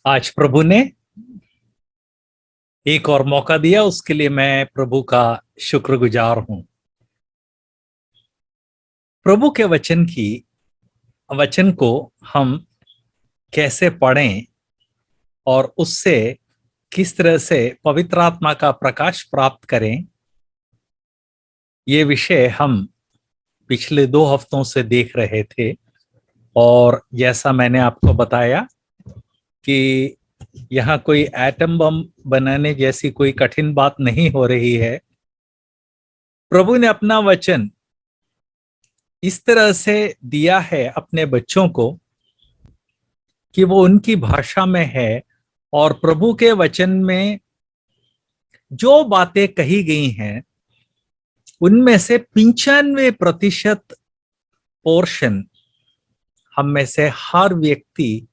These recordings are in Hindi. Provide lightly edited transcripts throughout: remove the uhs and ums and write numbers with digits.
आज प्रभु ने एक और मौका दिया, उसके लिए मैं प्रभु का शुक्रगुजार हूं। प्रभु के वचन को हम कैसे पढ़ें और उससे किस तरह से पवित्र आत्मा का प्रकाश प्राप्त करें, ये विषय हम पिछले 2 हफ्तों से देख रहे थे। और जैसा मैंने आपको बताया कि यहाँ कोई एटम बम बनाने जैसी कोई कठिन बात नहीं हो रही है। प्रभु ने अपना वचन इस तरह से दिया है अपने बच्चों को कि वो उनकी भाषा में है, और प्रभु के वचन में जो बातें कही गई हैं उनमें से 95% पोर्शन हम में से हर व्यक्ति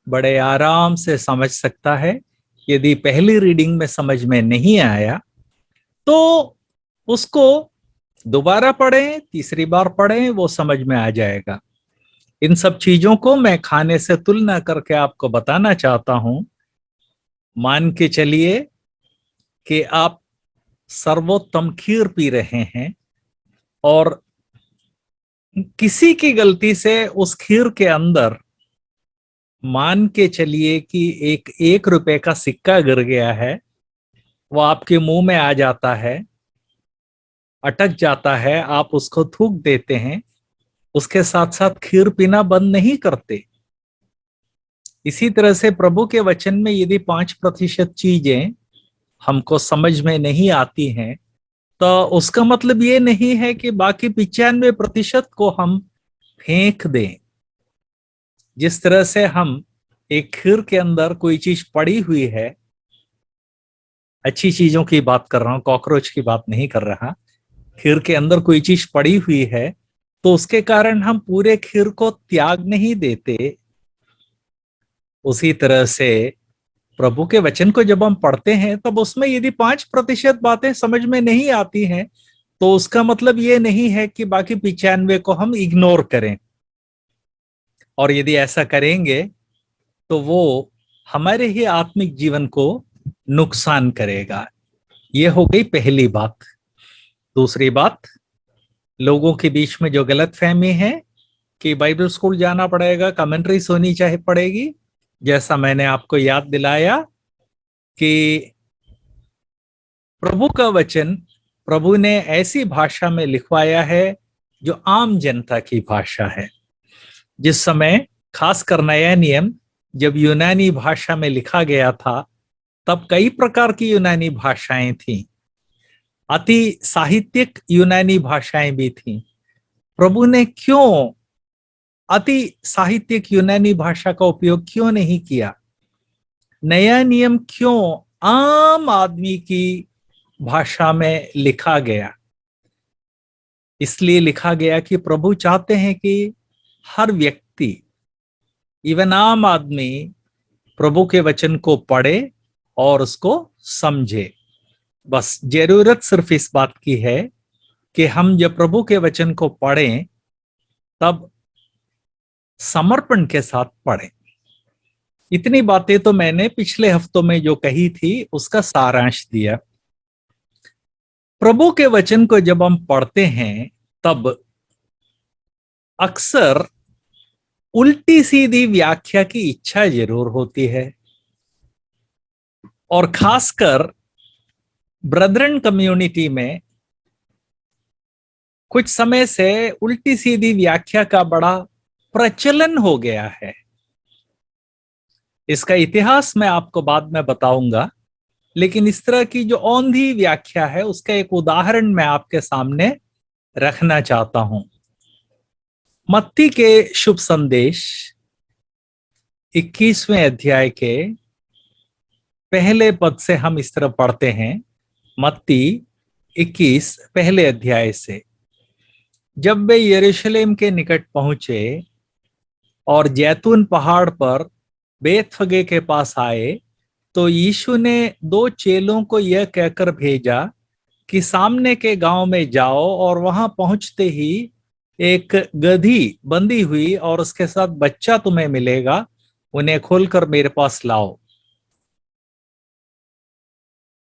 बड़े आराम से समझ सकता है। यदि पहली रीडिंग में समझ में नहीं आया तो उसको दोबारा पढ़ें, तीसरी बार पढ़ें, वो समझ में आ जाएगा। इन सब चीजों को मैं खाने से तुलना करके आपको बताना चाहता हूं। मान के चलिए कि आप सर्वोत्तम खीर पी रहे हैं और किसी की गलती से उस खीर के अंदर मान के चलिए कि एक रुपए का सिक्का गिर गया है। वो आपके मुंह में आ जाता है, अटक जाता है, आप उसको थूक देते हैं, उसके साथ साथ खीर पीना बंद नहीं करते। इसी तरह से प्रभु के वचन में यदि 5% चीजें हमको समझ में नहीं आती हैं तो उसका मतलब ये नहीं है कि बाकी 95% को हम फेंक दें। जिस तरह से हम एक खीर के अंदर कोई चीज पड़ी हुई है, अच्छी चीजों की बात कर रहा हूं, कॉकरोच की बात नहीं कर रहा, खीर के अंदर कोई चीज पड़ी हुई है तो उसके कारण हम पूरे खीर को त्याग नहीं देते। उसी तरह से प्रभु के वचन को जब हम पढ़ते हैं तब उसमें यदि 5% बातें समझ में नहीं आती हैं तो उसका मतलब ये नहीं है कि बाकी 95 को हम इग्नोर करें। और यदि ऐसा करेंगे तो वो हमारे ही आत्मिक जीवन को नुकसान करेगा। ये हो गई पहली बात। दूसरी बात, लोगों के बीच में जो गलतफहमी है कि बाइबल स्कूल जाना पड़ेगा, कमेंट्रीज होनी चाहिए पड़ेगी। जैसा मैंने आपको याद दिलाया कि प्रभु का वचन प्रभु ने ऐसी भाषा में लिखवाया है जो आम जनता की भाषा है। जिस समय खासकर नया नियम जब यूनानी भाषा में लिखा गया था तब कई प्रकार की यूनानी भाषाएं थीं, अति साहित्यिक यूनानी भाषाएं भी थीं। प्रभु ने क्यों अति साहित्यिक यूनानी भाषा का उपयोग क्यों नहीं किया? नया नियम क्यों आम आदमी की भाषा में लिखा गया? इसलिए लिखा गया कि प्रभु चाहते हैं कि हर व्यक्ति, इवन आम आदमी, प्रभु के वचन को पढ़े और उसको समझे। बस जरूरत सिर्फ इस बात की है कि हम जब प्रभु के वचन को पढ़ें तब समर्पण के साथ पढ़ें। इतनी बातें तो मैंने पिछले हफ्तों में जो कही थी उसका सारांश दिया। प्रभु के वचन को जब हम पढ़ते हैं तब अक्सर उल्टी सीधी व्याख्या की इच्छा जरूर होती है, और खासकर ब्रदरन कम्युनिटी में कुछ समय से उल्टी सीधी व्याख्या का बड़ा प्रचलन हो गया है। इसका इतिहास मैं आपको बाद में बताऊंगा, लेकिन इस तरह की जो औंधी व्याख्या है उसका एक उदाहरण मैं आपके सामने रखना चाहता हूं। मत्ती के शुभ संदेश 21वें अध्याय के पहले पद से हम इस तरह पढ़ते हैं। मत्ती 21 पहले अध्याय से, जब वे यरूशलेम के निकट पहुंचे और जैतून पहाड़ पर बेतफगे के पास आए तो यीशु ने 2 चेलों को यह कहकर भेजा कि सामने के गांव में जाओ और वहां पहुंचते ही एक गधी बंधी हुई और उसके साथ बच्चा तुम्हें मिलेगा, उन्हें खोलकर मेरे पास लाओ।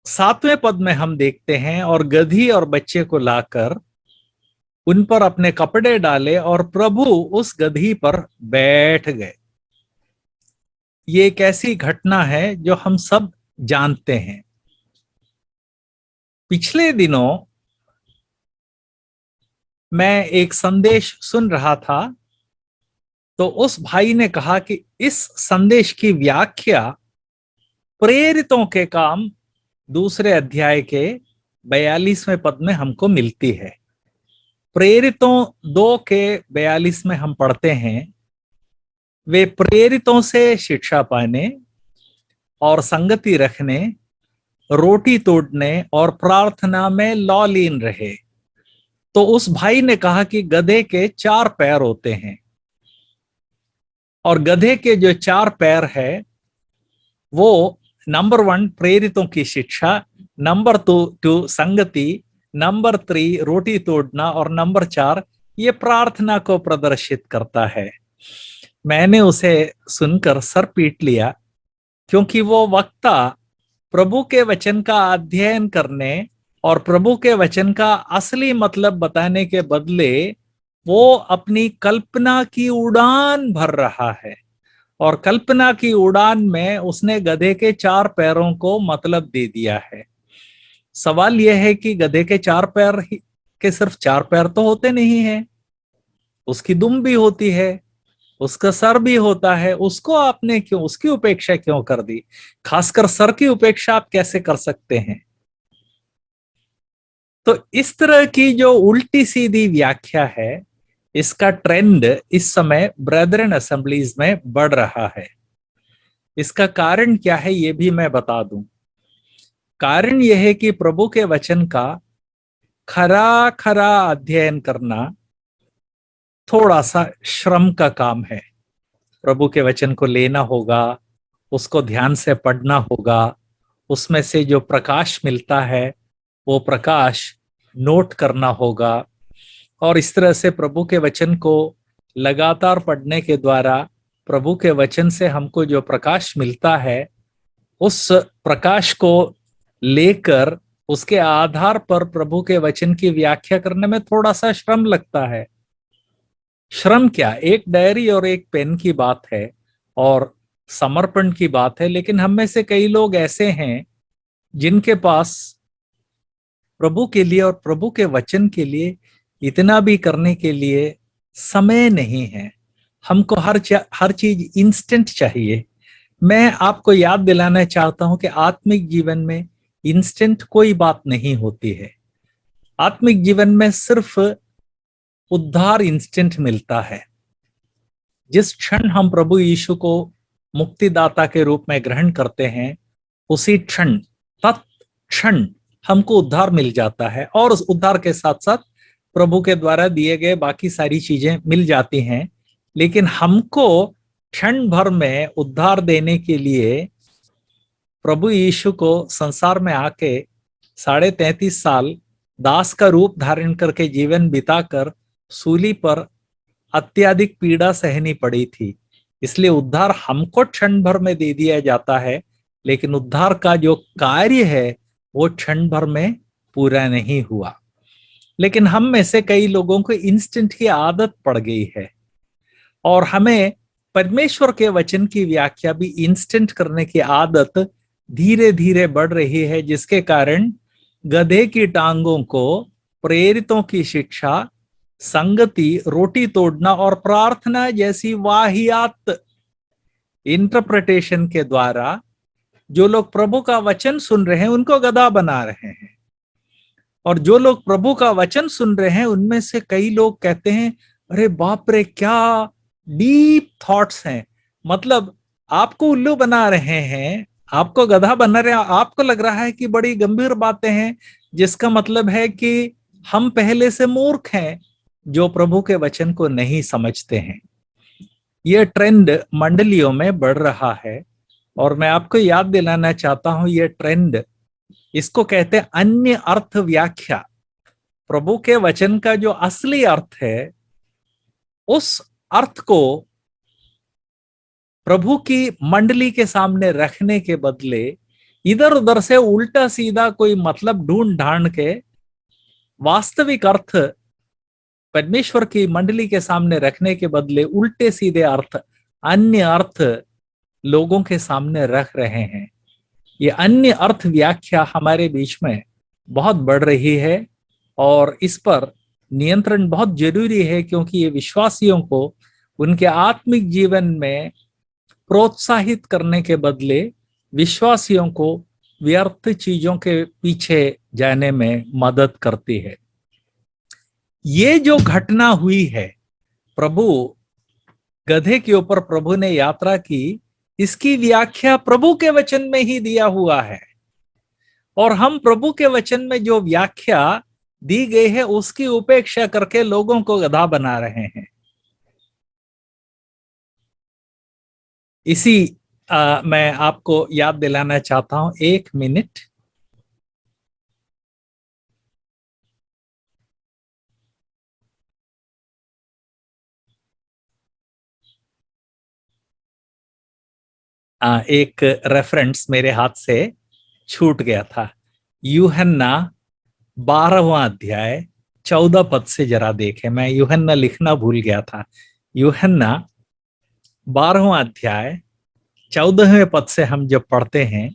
7वें पद में हम देखते हैं, और गधी और बच्चे को लाकर उन पर अपने कपड़े डाले और प्रभु उस गधी पर बैठ गए। ये एक ऐसी घटना है जो हम सब जानते हैं। पिछले दिनों मैं एक संदेश सुन रहा था, तो उस भाई ने कहा कि इस संदेश की व्याख्या प्रेरितों के काम 2 अध्याय के 42वें पद में हमको मिलती है। प्रेरितों 2 के 42 में हम पढ़ते हैं, वे प्रेरितों से शिक्षा पाने और संगति रखने, रोटी तोड़ने और प्रार्थना में लौलीन रहे। तो उस भाई ने कहा कि गधे के 4 पैर होते हैं, और गधे के जो 4 पैर है वो नंबर 1 प्रेरितों की शिक्षा, नंबर 2 संगति, नंबर 3 रोटी तोड़ना, और नंबर 4 ये प्रार्थना को प्रदर्शित करता है। मैंने उसे सुनकर सर पीट लिया, क्योंकि वो वक्ता प्रभु के वचन का अध्ययन करने और प्रभु के वचन का असली मतलब बताने के बदले वो अपनी कल्पना की उड़ान भर रहा है, और कल्पना की उड़ान में उसने गधे के 4 पैरों को मतलब दे दिया है। सवाल यह है कि गधे के 4 पैर के सिर्फ 4 पैर तो होते नहीं है, उसकी दुम भी होती है, उसका सर भी होता है। उसको आपने क्यों, उसकी उपेक्षा क्यों कर दी? खासकर सर की उपेक्षा आप कैसे कर सकते हैं? तो इस तरह की जो उल्टी सीधी व्याख्या है, इसका ट्रेंड इस समय ब्रदरन असेंबलीज में बढ़ रहा है। इसका कारण क्या है ये भी मैं बता दूं। कारण यह है कि प्रभु के वचन का खरा खरा अध्ययन करना थोड़ा सा श्रम का काम है। प्रभु के वचन को लेना होगा, उसको ध्यान से पढ़ना होगा, उसमें से जो प्रकाश मिलता है वो प्रकाश नोट करना होगा, और इस तरह से प्रभु के वचन को लगातार पढ़ने के द्वारा प्रभु के वचन से हमको जो प्रकाश मिलता है, उस प्रकाश को लेकर उसके आधार पर प्रभु के वचन की व्याख्या करने में थोड़ा सा श्रम लगता है। श्रम क्या, एक डायरी और एक पेन की बात है और समर्पण की बात है, लेकिन हम में से कई लोग ऐसे हैं जिनके पास प्रभु के लिए और प्रभु के वचन के लिए इतना भी करने के लिए समय नहीं है। हमको हर चीज इंस्टेंट चाहिए। मैं आपको याद दिलाना चाहता हूं कि आत्मिक जीवन में इंस्टेंट कोई बात नहीं होती है। आत्मिक जीवन में सिर्फ उद्धार इंस्टेंट मिलता है। जिस क्षण हम प्रभु यीशु को मुक्तिदाता के रूप में ग्रहण करते हैं, उसी क्षण तत्क्षण हमको उद्धार मिल जाता है, और उस उद्धार के साथ साथ प्रभु के द्वारा दिए गए बाकी सारी चीजें मिल जाती हैं। लेकिन हमको क्षण भर में उद्धार देने के लिए प्रभु यीशु को संसार में आके 33.5 साल दास का रूप धारण करके जीवन बिताकर सूली पर अत्यधिक पीड़ा सहनी पड़ी थी। इसलिए उद्धार हमको क्षण भर में दे दिया जाता है, लेकिन उद्धार का जो कार्य है वो क्षण भर में पूरा नहीं हुआ। लेकिन हम में से कई लोगों को इंस्टेंट की आदत पड़ गई है, और हमें परमेश्वर के वचन की व्याख्या भी इंस्टेंट करने की आदत धीरे धीरे बढ़ रही है, जिसके कारण गधे की टांगों को प्रेरितों की शिक्षा, संगति, रोटी तोड़ना और प्रार्थना जैसी वाहियात इंटरप्रिटेशन के द्वारा जो लोग प्रभु का वचन सुन रहे हैं उनको गधा बना रहे हैं। और जो लोग प्रभु का वचन सुन रहे हैं उनमें से कई लोग कहते हैं, अरे बाप रे, क्या डीप थॉट्स हैं। मतलब आपको उल्लू बना रहे हैं, आपको गधा बना रहे हैं, आपको लग रहा है कि बड़ी गंभीर बातें हैं, जिसका मतलब है कि हम पहले से मूर्ख हैं जो प्रभु के वचन को नहीं समझते हैं। यह ट्रेंड मंडलियों में बढ़ रहा है, और मैं आपको याद दिलाना चाहता हूं, यह ट्रेंड, इसको कहते हैं अन्य अर्थ व्याख्या। प्रभु के वचन का जो असली अर्थ है, उस अर्थ को प्रभु की मंडली के सामने रखने के बदले इधर उधर से उल्टा सीधा कोई मतलब ढूंढ ढांड के वास्तविक अर्थ परमेश्वर की मंडली के सामने रखने के बदले उल्टे सीधे अर्थ, अन्य अर्थ लोगों के सामने रख रहे हैं। ये अन्य अर्थ व्याख्या हमारे बीच में बहुत बढ़ रही है और इस पर नियंत्रण बहुत जरूरी है, क्योंकि ये विश्वासियों को उनके आत्मिक जीवन में प्रोत्साहित करने के बदले विश्वासियों को व्यर्थ चीजों के पीछे जाने में मदद करती है। ये जो घटना हुई है, प्रभु गधे के ऊपर प्रभु ने यात्रा की, इसकी व्याख्या प्रभु के वचन में ही दिया हुआ है और हम प्रभु के वचन में जो व्याख्या दी गई है उसकी उपेक्षा करके लोगों को गधा बना रहे हैं। इसी मैं आपको याद दिलाना चाहता हूं, 1 मिनट। एक रेफरेंस मेरे हाथ से छूट गया था। यूहन्ना 12वां अध्याय 14 पद से जरा देखें। मैं यूहन्ना लिखना भूल गया था। यूहन्ना 12वां अध्याय 14वें पद से हम जब पढ़ते हैं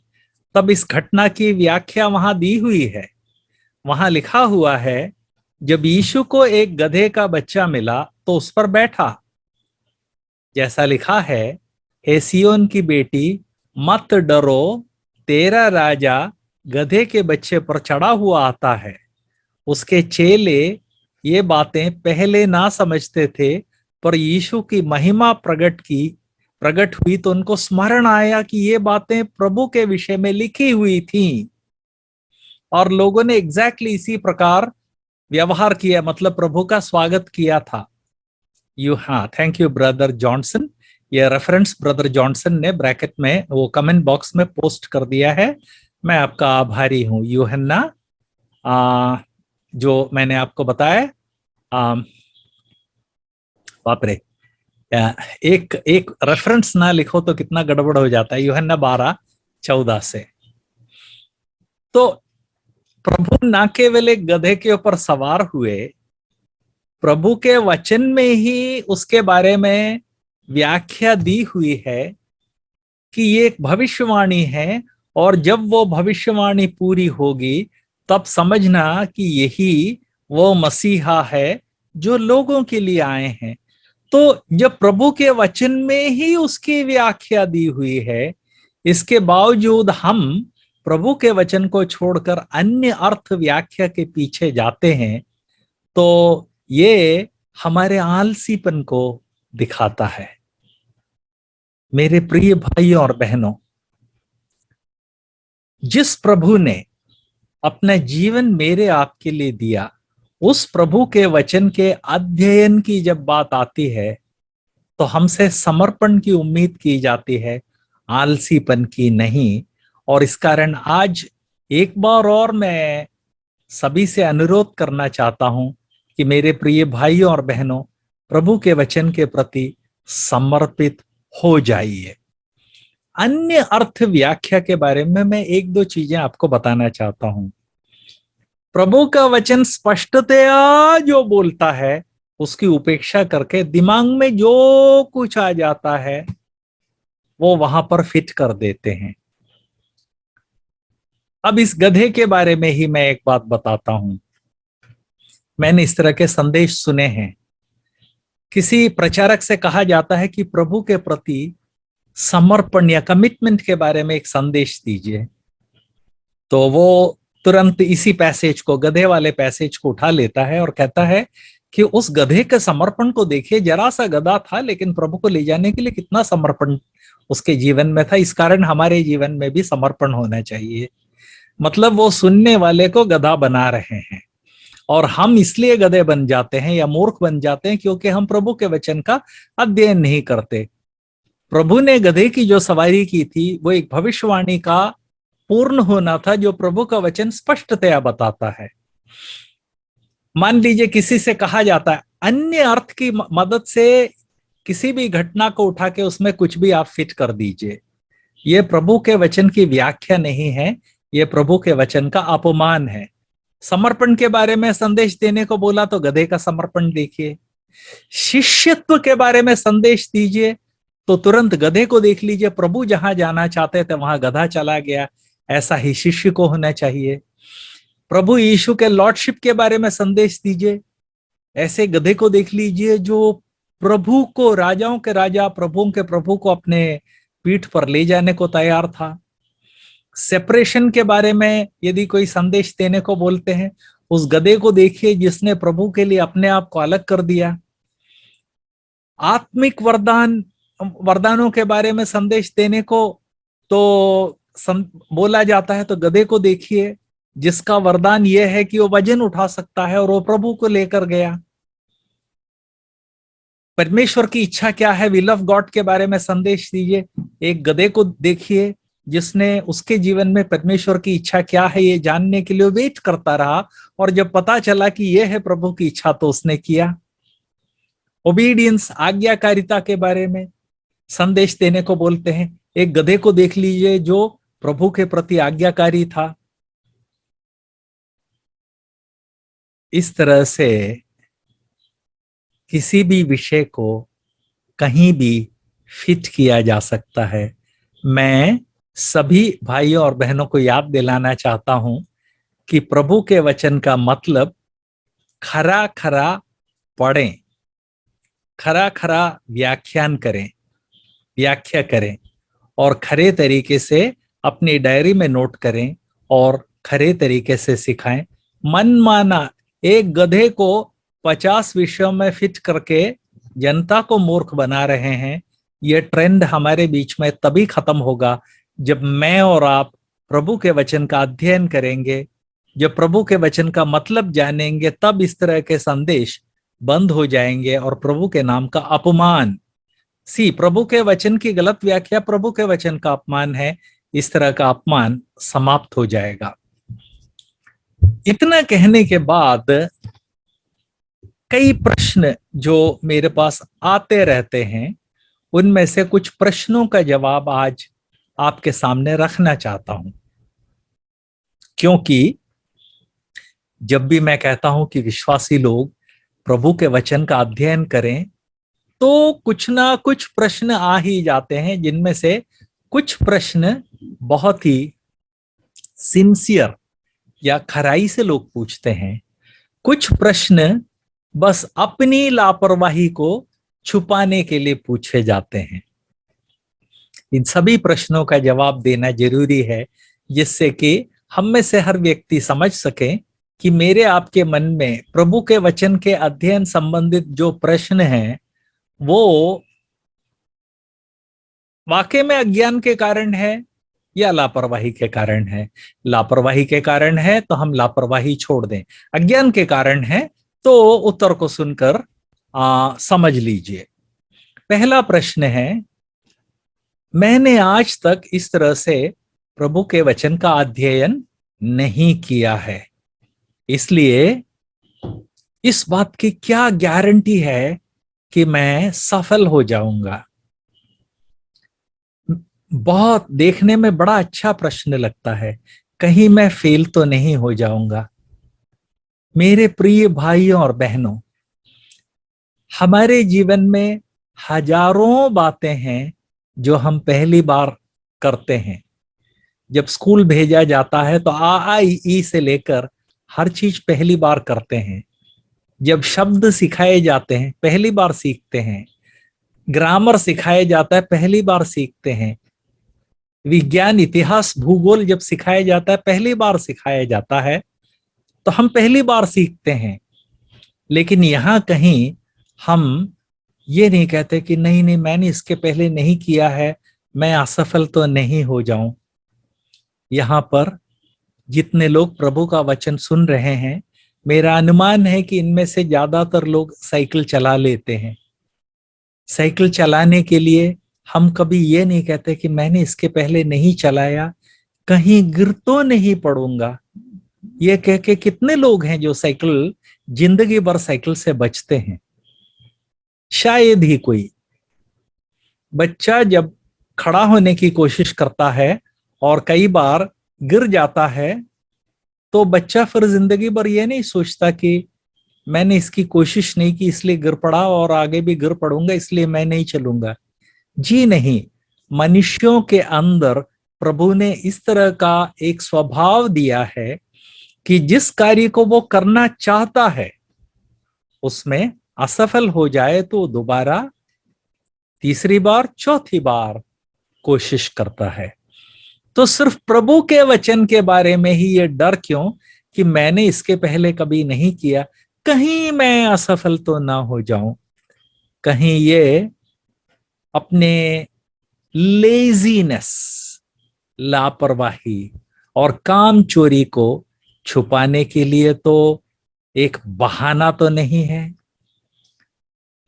तब इस घटना की व्याख्या वहां दी हुई है। वहां लिखा हुआ है, जब यीशु को एक गधे का बच्चा मिला तो उस पर बैठा। जैसा लिखा है, हे सिय्योन की बेटी मत डरो, तेरा राजा गधे के बच्चे पर चढ़ा हुआ आता है। उसके चेले ये बातें पहले ना समझते थे, पर यीशु की महिमा प्रकट हुई तो उनको स्मरण आया कि ये बातें प्रभु के विषय में लिखी हुई थी और लोगों ने एग्जैक्टली इसी प्रकार व्यवहार किया, मतलब प्रभु का स्वागत किया था। Thank you brother Johnson. ये रेफरेंस ब्रदर जॉनसन ने ब्रैकेट में वो कमेंट बॉक्स में पोस्ट कर दिया है। मैं आपका आभारी हूं। यूहन्ना जो मैंने आपको बताया, बाप रे, एक रेफरेंस ना लिखो तो कितना गड़बड़ हो जाता है। यूहन्ना 12:14 से। तो प्रभु ना केवल एक गधे के ऊपर सवार हुए, प्रभु के वचन में ही उसके बारे में व्याख्या दी हुई है कि ये एक भविष्यवाणी है और जब वो भविष्यवाणी पूरी होगी तब समझना कि यही वो मसीहा है जो लोगों के लिए आए हैं। तो जब प्रभु के वचन में ही उसकी व्याख्या दी हुई है, इसके बावजूद हम प्रभु के वचन को छोड़कर अन्य अर्थ व्याख्या के पीछे जाते हैं, तो ये हमारे आलसीपन को दिखाता है। मेरे प्रिय भाइयों और बहनों, जिस प्रभु ने अपना जीवन मेरे आपके लिए दिया, उस प्रभु के वचन के अध्ययन की जब बात आती है तो हमसे समर्पण की उम्मीद की जाती है, आलसीपन की नहीं। और इस कारण आज एक बार और मैं सभी से अनुरोध करना चाहता हूं कि मेरे प्रिय भाइयों और बहनों, प्रभु के वचन के प्रति समर्पित हो जाइए। अन्य अर्थ व्याख्या के बारे में मैं 1-2 चीजें आपको बताना चाहता हूं। प्रभु का वचन स्पष्टतया जो बोलता है उसकी उपेक्षा करके दिमाग में जो कुछ आ जाता है वो वहां पर फिट कर देते हैं। अब इस गधे के बारे में ही मैं एक बात बताता हूं। मैंने इस तरह के संदेश सुने हैं। किसी प्रचारक से कहा जाता है कि प्रभु के प्रति समर्पण या कमिटमेंट के बारे में एक संदेश दीजिए, तो वो तुरंत इसी पैसेज को, गधे वाले पैसेज को उठा लेता है और कहता है कि उस गधे के समर्पण को देखिए, जरा सा गधा था लेकिन प्रभु को ले जाने के लिए कितना समर्पण उसके जीवन में था। इस कारण हमारे जीवन में भी समर्पण होना चाहिए। मतलब वो सुनने वाले को गधा बना रहे हैं और हम इसलिए गधे बन जाते हैं या मूर्ख बन जाते हैं क्योंकि हम प्रभु के वचन का अध्ययन नहीं करते। प्रभु ने गधे की जो सवारी की थी वो एक भविष्यवाणी का पूर्ण होना था जो प्रभु का वचन स्पष्टतया बताता है। मान लीजिए किसी से कहा जाता है अन्य अर्थ की मदद से किसी भी घटना को उठा के उसमें कुछ भी आप फिट कर दीजिए। ये प्रभु के वचन की व्याख्या नहीं है, ये प्रभु के वचन का अपमान है। समर्पण के बारे में संदेश देने को बोला तो गधे का समर्पण देखिए, शिष्यत्व के बारे में संदेश दीजिए तो तुरंत गधे को देख लीजिए। प्रभु जहां जाना चाहते थे वहां गधा चला गया। ऐसा ही शिष्य को होना चाहिए। प्रभु यीशु के लॉर्डशिप के बारे में संदेश दीजिए, ऐसे गधे को देख लीजिए जो प्रभु को, राजाओं के राजा, प्रभुओं के प्रभु को अपने पीठ पर ले जाने को तैयार था। सेपरेशन के बारे में यदि कोई संदेश देने को बोलते हैं, उस गधे को देखिए जिसने प्रभु के लिए अपने आप को अलग कर दिया। आत्मिक वरदानों के बारे में संदेश देने को तो बोला जाता है, तो गधे को देखिए जिसका वरदान यह है कि वो वजन उठा सकता है और वो प्रभु को लेकर गया। परमेश्वर की इच्छा क्या है, विल ऑफ गॉड के बारे में संदेश दीजिए, एक गधे को देखिए जिसने उसके जीवन में परमेश्वर की इच्छा क्या है ये जानने के लिए वेट करता रहा, और जब पता चला कि यह है प्रभु की इच्छा तो उसने किया। ओबीडियंस, आज्ञाकारिता के बारे में संदेश देने को बोलते हैं, एक गधे को देख लीजिए जो प्रभु के प्रति आज्ञाकारी था। इस तरह से किसी भी विषय को कहीं भी फिट किया जा सकता है। मैं सभी भाइयों और बहनों को याद दिलाना चाहता हूं कि प्रभु के वचन का मतलब खरा खरा पढ़ें, खरा खरा व्याख्या करें और खरे तरीके से अपनी डायरी में नोट करें और खरे तरीके से सिखाएं। मनमाना एक गधे को 50 विषयों में फिट करके जनता को मूर्ख बना रहे हैं। यह ट्रेंड हमारे बीच में तभी खत्म होगा जब मैं और आप प्रभु के वचन का अध्ययन करेंगे, जब प्रभु के वचन का मतलब जानेंगे, तब इस तरह के संदेश बंद हो जाएंगे और प्रभु के नाम का अपमान, प्रभु के वचन की गलत व्याख्या प्रभु के वचन का अपमान है, इस तरह का अपमान समाप्त हो जाएगा। इतना कहने के बाद कई प्रश्न जो मेरे पास आते रहते हैं, उनमें से कुछ प्रश्नों का जवाब आज आपके सामने रखना चाहता हूं, क्योंकि जब भी मैं कहता हूं कि विश्वासी लोग प्रभु के वचन का अध्ययन करें तो कुछ ना कुछ प्रश्न आ ही जाते हैं, जिनमें से कुछ प्रश्न बहुत ही सिंसियर या खराई से लोग पूछते हैं, कुछ प्रश्न बस अपनी लापरवाही को छुपाने के लिए पूछे जाते हैं। इन सभी प्रश्नों का जवाब देना जरूरी है, जिससे कि हम में से हर व्यक्ति समझ सके कि मेरे आपके मन में प्रभु के वचन के अध्ययन संबंधित जो प्रश्न हैं वो वाकई में अज्ञान के कारण है या लापरवाही के कारण है। लापरवाही के कारण है तो हम लापरवाही छोड़ दें, अज्ञान के कारण है तो उत्तर को सुनकर समझ लीजिए। पहला प्रश्न है, मैंने आज तक इस तरह से प्रभु के वचन का अध्ययन नहीं किया है, इसलिए इस बात की क्या गारंटी है कि मैं सफल हो जाऊंगा। बहुत देखने में बड़ा अच्छा प्रश्न लगता है, कहीं मैं फेल तो नहीं हो जाऊंगा। मेरे प्रिय भाइयों और बहनों, हमारे जीवन में हजारों बातें हैं जो हम पहली बार करते हैं। जब स्कूल भेजा जाता है तो आ ई ई से लेकर हर चीज पहली बार करते हैं। जब शब्द सिखाए जाते हैं पहली बार सीखते हैं, ग्रामर सिखाया जाता है पहली बार सीखते हैं, विज्ञान, इतिहास, भूगोल जब सिखाया जाता है पहली बार सिखाया जाता है, तो हम पहली बार सीखते हैं। लेकिन यहाँ कहीं हम ये नहीं कहते कि नहीं नहीं मैंने इसके पहले नहीं किया है, मैं असफल तो नहीं हो जाऊं। यहाँ पर जितने लोग प्रभु का वचन सुन रहे हैं, मेरा अनुमान है कि इनमें से ज्यादातर लोग साइकिल चला लेते हैं। साइकिल चलाने के लिए हम कभी ये नहीं कहते कि मैंने इसके पहले नहीं चलाया, कहीं गिर तो नहीं पड़ूंगा। ये कह के कितने लोग हैं जो साइकिल जिंदगी भर साइकिल से बचते हैं। शायद ही कोई बच्चा जब खड़ा होने की कोशिश करता है और कई बार गिर जाता है, तो बच्चा फिर जिंदगी भर ये नहीं सोचता कि मैंने इसकी कोशिश नहीं की इसलिए गिर पड़ा और आगे भी गिर पड़ूंगा इसलिए मैं नहीं चलूंगा। जी नहीं, मनुष्यों के अंदर प्रभु ने इस तरह का एक स्वभाव दिया है कि जिस कार्य को वो करना चाहता है उसमें असफल हो जाए तो दोबारा, तीसरी बार, चौथी बार कोशिश करता है। तो सिर्फ प्रभु के वचन के बारे में ही ये डर क्यों कि मैंने इसके पहले कभी नहीं किया, कहीं मैं असफल तो ना हो जाऊं, कहीं ये अपने लेजीनेस, लापरवाही और काम चोरी को छुपाने के लिए तो एक बहाना तो नहीं है।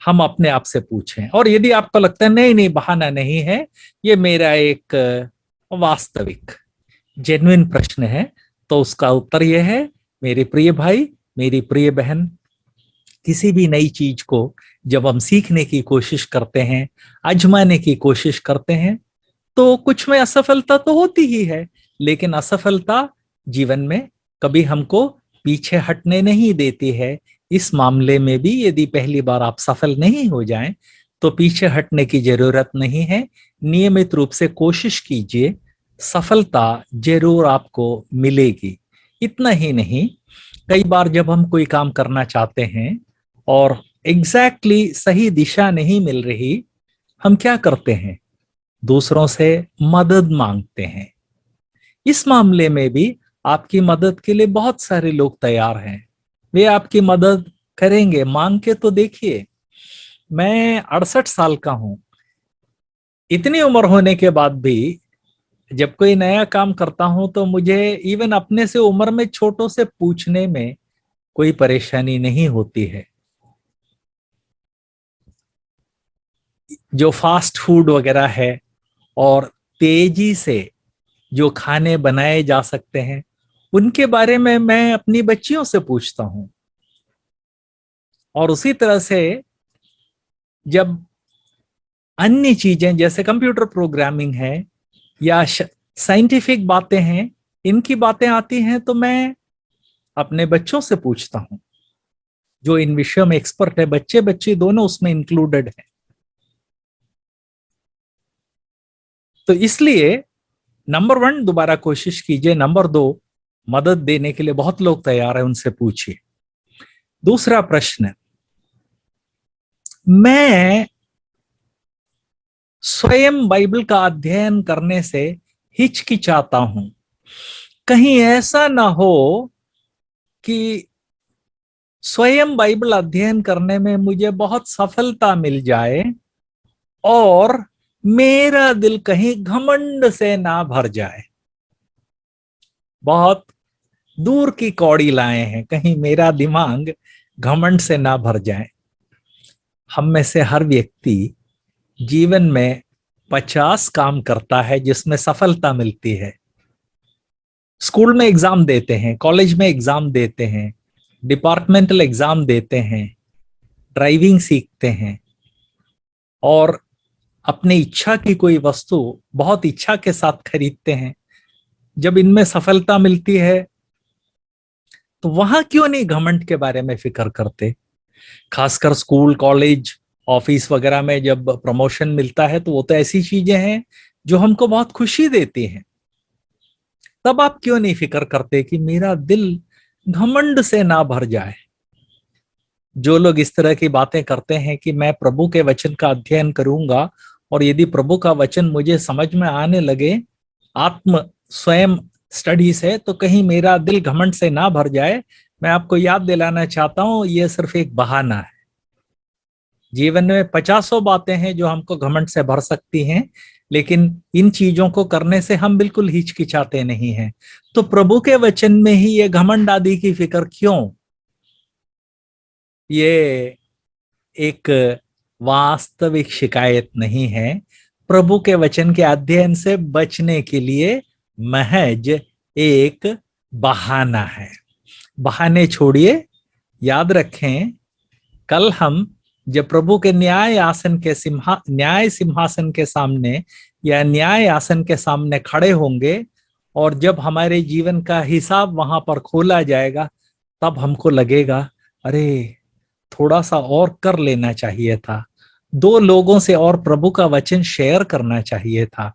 हम अपने आप से पूछें, और यदि आपको लगता है नहीं नहीं बहाना नहीं है, ये मेरा एक वास्तविक जेन्युइन प्रश्न है, तो उसका उत्तर यह है, मेरे प्रिय भाई, मेरी प्रिय बहन, किसी भी नई चीज को जब हम सीखने की कोशिश करते हैं, आजमाने की कोशिश करते हैं, तो कुछ में असफलता तो होती ही है, लेकिन असफलता जीवन में कभी हमको पीछे हटने नहीं देती है। इस मामले में भी यदि पहली बार आप सफल नहीं हो जाएं, तो पीछे हटने की जरूरत नहीं है। नियमित रूप से कोशिश कीजिए, सफलता जरूर आपको मिलेगी। इतना ही नहीं, कई बार जब हम कोई काम करना चाहते हैं और एग्जैक्टली सही दिशा नहीं मिल रही, हम क्या करते हैं? दूसरों से मदद मांगते हैं। इस मामले में भी आपकी मदद के लिए बहुत सारे लोग तैयार हैं, वे आपकी मदद करेंगे। मांग के तो देखिए, मैं 68 साल का हूं, इतनी उम्र होने के बाद भी जब कोई नया काम करता हूं तो मुझे इवन अपने से उम्र में छोटों से पूछने में कोई परेशानी नहीं होती है। जो फास्ट फूड वगैरह है और तेजी से जो खाने बनाए जा सकते हैं, उनके बारे में मैं अपनी बच्चियों से पूछता हूं। और उसी तरह से जब अन्य चीजें जैसे कंप्यूटर प्रोग्रामिंग है या साइंटिफिक बातें हैं, इनकी बातें आती हैं, तो मैं अपने बच्चों से पूछता हूं जो इन विषयों में एक्सपर्ट है। बच्चे बच्चे दोनों उसमें इंक्लूडेड हैं। तो इसलिए नंबर 1, दोबारा कोशिश कीजिए। नंबर 2, मदद देने के लिए बहुत लोग तैयार हैं, उनसे पूछिए। दूसरा प्रश्न, मैं स्वयं बाइबल का अध्ययन करने से हिचकिचाता हूं, कहीं ऐसा ना हो कि स्वयं बाइबल अध्ययन करने में मुझे बहुत सफलता मिल जाए और मेरा दिल कहीं घमंड से ना भर जाए। बहुत दूर की कौड़ी लाए हैं, कहीं मेरा दिमाग घमंड से ना भर जाए। हम में से हर व्यक्ति जीवन में 50 काम करता है जिसमें सफलता मिलती है। स्कूल में एग्जाम देते हैं, कॉलेज में एग्जाम देते हैं, डिपार्टमेंटल एग्जाम देते हैं, ड्राइविंग सीखते हैं और अपनी इच्छा की कोई वस्तु बहुत इच्छा के साथ खरीदते हैं। जब इनमें सफलता मिलती है तो वहां क्यों नहीं घमंड के बारे में फिक्र करते? खासकर स्कूल, कॉलेज, ऑफिस वगैरह में जब प्रमोशन मिलता है तो वो तो ऐसी चीजें हैं जो हमको बहुत खुशी देती हैं। तब आप क्यों नहीं फिक्र करते कि मेरा दिल घमंड से ना भर जाए? जो लोग इस तरह की बातें करते हैं कि मैं प्रभु के वचन का अध्ययन करूंगा और यदि प्रभु का वचन मुझे समझ में आने लगे आत्म स्वयं स्टडी से, तो कहीं मेरा दिल घमंड से ना भर जाए, मैं आपको याद दिलाना चाहता हूं, यह सिर्फ एक बहाना है। जीवन में 50 बातें हैं जो हमको घमंड से भर सकती हैं, लेकिन इन चीजों को करने से हम बिल्कुल हिचकिचाते नहीं हैं। तो प्रभु के वचन में ही ये घमंड आदि की फिक्र क्यों? ये एक वास्तविक शिकायत नहीं है, प्रभु के वचन के अध्ययन से बचने के लिए महज एक बहाना है। बहाने छोड़िए, याद रखें, कल हम जब प्रभु के न्याय सिंहासन के सामने या न्याय आसन के सामने खड़े होंगे और जब हमारे जीवन का हिसाब वहां पर खोला जाएगा, तब हमको लगेगा अरे थोड़ा सा और कर लेना चाहिए था, 2 लोगों से और प्रभु का वचन शेयर करना चाहिए था।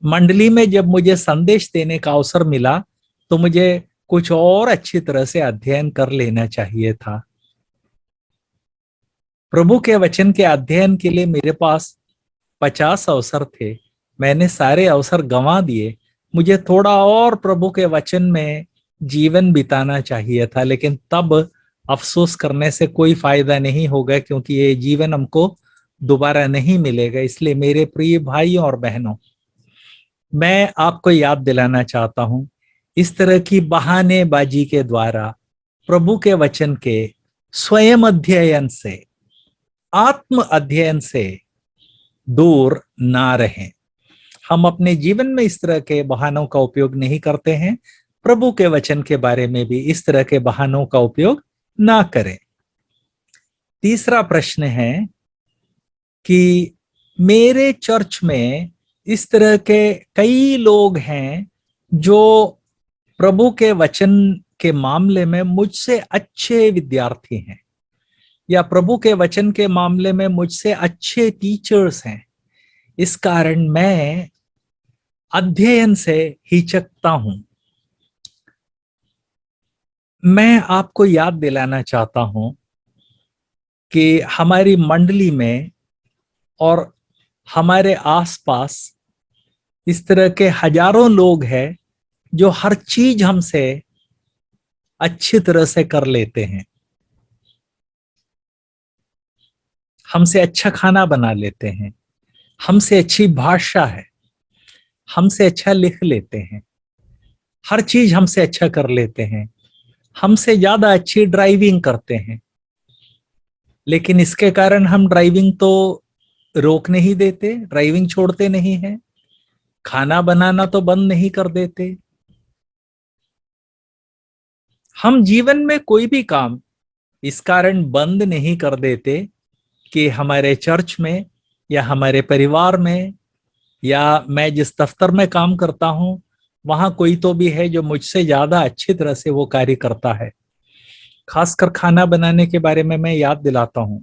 मंडली में जब मुझे संदेश देने का अवसर मिला तो मुझे कुछ और अच्छी तरह से अध्ययन कर लेना चाहिए था। प्रभु के वचन के अध्ययन के लिए मेरे पास 50 अवसर थे, मैंने सारे अवसर गंवा दिए। मुझे थोड़ा और प्रभु के वचन में जीवन बिताना चाहिए था, लेकिन तब अफसोस करने से कोई फायदा नहीं होगा, क्योंकि ये जीवन हमको दोबारा नहीं मिलेगा। इसलिए मेरे प्रिय भाइयों और बहनों, मैं आपको याद दिलाना चाहता हूं, इस तरह की बहानेबाजी के द्वारा प्रभु के वचन के स्वयं अध्ययन से, आत्म अध्ययन से दूर ना रहें। हम अपने जीवन में इस तरह के बहानों का उपयोग नहीं करते हैं, प्रभु के वचन के बारे में भी इस तरह के बहानों का उपयोग ना करें। तीसरा प्रश्न है कि मेरे चर्च में इस तरह के कई लोग हैं जो प्रभु के वचन के मामले में मुझसे अच्छे विद्यार्थी हैं, या प्रभु के वचन के मामले में मुझसे अच्छे टीचर्स हैं, इस कारण मैं अध्ययन से हिचकता हूं। मैं आपको याद दिलाना चाहता हूं कि हमारी मंडली में और हमारे आसपास इस तरह के हजारों लोग हैं जो हर चीज हमसे अच्छी तरह से कर लेते हैं। हमसे अच्छा खाना बना लेते हैं, हमसे अच्छी भाषा है, हमसे अच्छा लिख लेते हैं, हर चीज हमसे अच्छा कर लेते हैं, हमसे ज्यादा अच्छी ड्राइविंग करते हैं। लेकिन इसके कारण हम ड्राइविंग तो रोक नहीं देते, ड्राइविंग छोड़ते नहीं है, खाना बनाना तो बंद नहीं कर देते। हम जीवन में कोई भी काम इस कारण बंद नहीं कर देते कि हमारे चर्च में या हमारे परिवार में या मैं जिस दफ्तर में काम करता हूं वहां कोई तो भी है जो मुझसे ज्यादा अच्छी तरह से वो कार्य करता है। खासकर खाना बनाने के बारे में मैं याद दिलाता हूं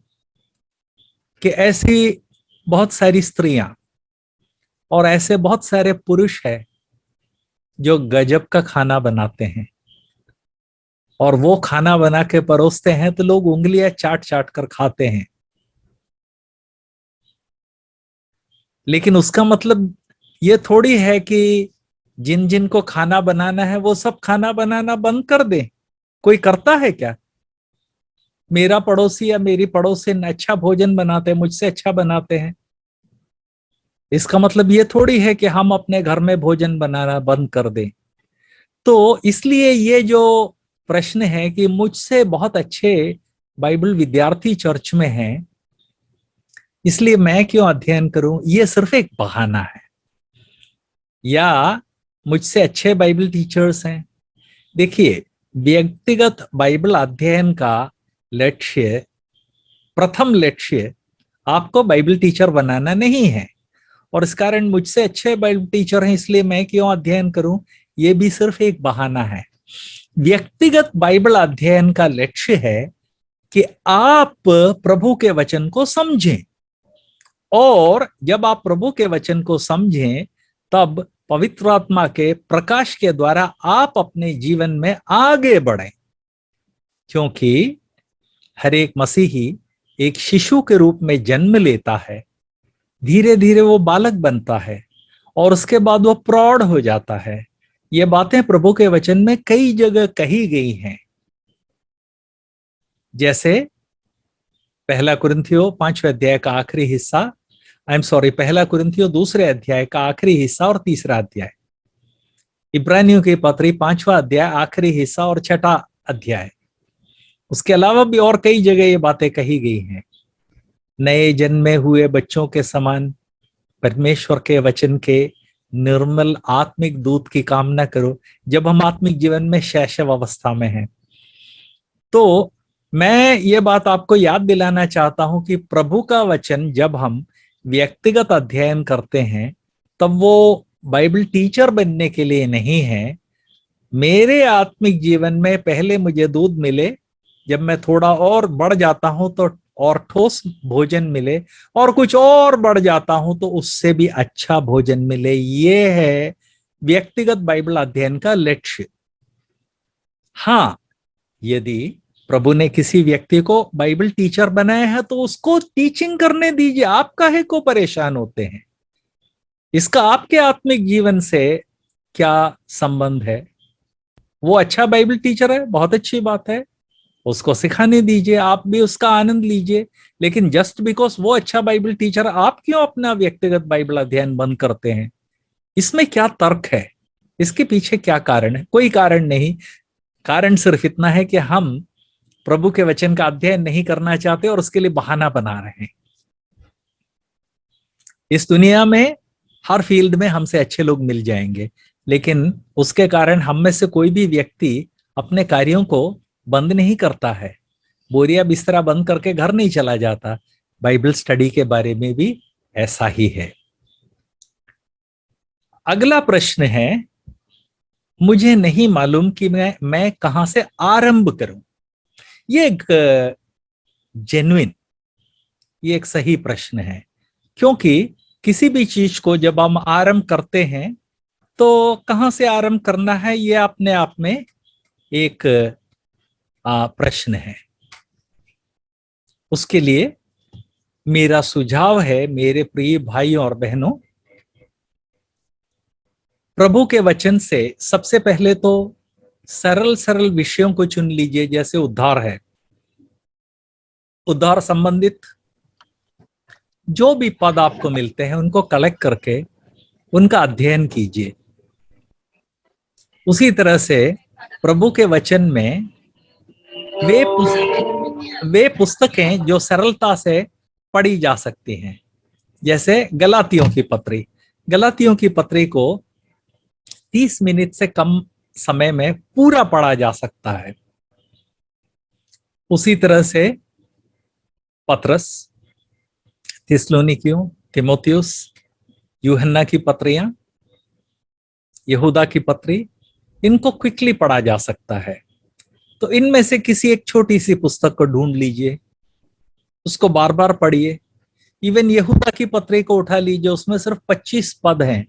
कि ऐसी बहुत सारी स्त्रियां और ऐसे बहुत सारे पुरुष हैं जो गजब का खाना बनाते हैं, और वो खाना बना के परोसते हैं तो लोग उंगलियां चाट चाट कर खाते हैं। लेकिन उसका मतलब ये थोड़ी है कि जिन जिन को खाना बनाना है वो सब खाना बनाना बंद कर दे। कोई करता है क्या? मेरा पड़ोसी या मेरी पड़ोसी अच्छा भोजन बनाते हैं, मुझसे अच्छा बनाते हैं, इसका मतलब ये थोड़ी है कि हम अपने घर में भोजन बनाना बंद कर दें। तो इसलिए ये जो प्रश्न है कि मुझसे बहुत अच्छे बाइबल विद्यार्थी चर्च में हैं, इसलिए मैं क्यों अध्ययन करूं, ये सिर्फ एक बहाना है। या मुझसे अच्छे बाइबल टीचर्स हैं। देखिए, व्यक्तिगत बाइबल अध्ययन का लक्ष्य, प्रथम लक्ष्य आपको बाइबल टीचर बनाना नहीं है, और इस कारण मुझसे अच्छे बाइबल टीचर हैं इसलिए मैं क्यों अध्ययन करूं, ये भी सिर्फ एक बहाना है। व्यक्तिगत बाइबल अध्ययन का लक्ष्य है कि आप प्रभु के वचन को समझें, और जब आप प्रभु के वचन को समझें तब पवित्र आत्मा के प्रकाश के द्वारा आप अपने जीवन में आगे बढ़ें। क्योंकि हर एक मसीही एक शिशु के रूप में जन्म लेता है, धीरे धीरे वो बालक बनता है और उसके बाद वो प्रौढ़ हो जाता है। ये बातें प्रभु के वचन में कई जगह कही गई हैं, जैसे 1 कुरिन्थियों 5वें अध्याय का आखिरी हिस्सा, पहला कुरिन्थियों 2 अध्याय का आखिरी हिस्सा और 3 अध्याय, इब्रानियों की पत्री 5वां अध्याय आखिरी हिस्सा और 6वां अध्याय। उसके अलावा भी और कई जगह ये बातें कही गई हैं। नए जन्मे हुए बच्चों के समान परमेश्वर के वचन के निर्मल आत्मिक दूध की कामना करो, जब हम आत्मिक जीवन में शैशव अवस्था में हैं। तो मैं ये बात आपको याद दिलाना चाहता हूं कि प्रभु का वचन जब हम व्यक्तिगत अध्ययन करते हैं तब वो बाइबल टीचर बनने के लिए नहीं है। मेरे आत्मिक जीवन में पहले मुझे दूध मिले, जब मैं थोड़ा और बढ़ जाता हूं तो और ठोस भोजन मिले, और कुछ और बढ़ जाता हूं तो उससे भी अच्छा भोजन मिले। ये है व्यक्तिगत बाइबल अध्ययन का लक्ष्य। हाँ, यदि प्रभु ने किसी व्यक्ति को बाइबल टीचर बनाया है तो उसको टीचिंग करने दीजिए। आप काहे को परेशान होते हैं? इसका आपके आत्मिक जीवन से क्या संबंध है? वो अच्छा बाइबल टीचर है, बहुत अच्छी बात है, उसको सिखाने दीजिए, आप भी उसका आनंद लीजिए। लेकिन जस्ट बिकॉज वो अच्छा बाइबल टीचर, आप क्यों अपना व्यक्तिगत बाइबल अध्ययन बंद करते हैं? इसमें क्या तर्क है? इसके पीछे क्या कारण है? कोई कारण नहीं। कारण सिर्फ इतना है कि हम प्रभु के वचन का अध्ययन नहीं करना चाहते और उसके लिए बहाना बना रहे हैं। इस दुनिया में हर फील्ड में हमसे अच्छे लोग मिल जाएंगे, लेकिन उसके कारण हम में से कोई भी व्यक्ति अपने कार्यों को बंद नहीं करता है, बोरिया बिस्तरा बंद करके घर नहीं चला जाता। बाइबल स्टडी के बारे में भी ऐसा ही है। अगला प्रश्न है, मुझे नहीं मालूम कि मैं कहां से आरंभ करूं। ये एक जेन्युइन, ये एक सही प्रश्न है, क्योंकि किसी भी चीज को जब हम आरंभ करते हैं तो कहां से आरंभ करना है, ये अपने आप में एक प्रश्न है। उसके लिए मेरा सुझाव है, मेरे प्रिय भाइयों और बहनों, प्रभु के वचन से सबसे पहले तो सरल सरल विषयों को चुन लीजिए। जैसे उद्धार है, उद्धार संबंधित जो भी पद आपको मिलते हैं उनको कलेक्ट करके उनका अध्ययन कीजिए। उसी तरह से प्रभु के वचन में वे पुस्तकें जो सरलता से पढ़ी जा सकती हैं, जैसे गलातियों की पत्री। गलातियों की पत्री को 30 मिनट से कम समय में पूरा पढ़ा जा सकता है। उसी तरह से पत्रस, थिस्सलुनीकियों, तीमुथियुस, यूहन्ना की पत्रियां, यहूदा की पत्री, इनको क्विकली पढ़ा जा सकता है। तो इनमें से किसी एक छोटी सी पुस्तक को ढूंढ लीजिए, उसको बार बार पढ़िए। इवन यहूदा की पत्री को उठा लीजिए, उसमें सिर्फ 25 पद हैं।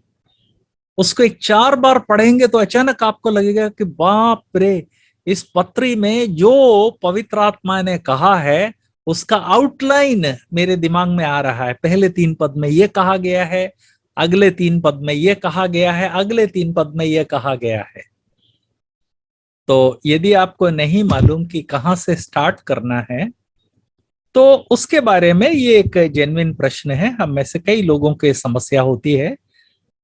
उसको एक 4 बार पढ़ेंगे तो अचानक आपको लगेगा कि बाप रे, इस पत्री में जो पवित्र आत्मा ने कहा है उसका आउटलाइन मेरे दिमाग में आ रहा है। पहले 3 पद में ये कहा गया है, अगले 3 पद में ये कहा गया है, अगले 3 पद में ये कहा गया है। तो यदि आपको नहीं मालूम कि कहां से स्टार्ट करना है तो उसके बारे में ये एक जेन्युइन प्रश्न है। हम में से कई लोगों को समस्या होती है।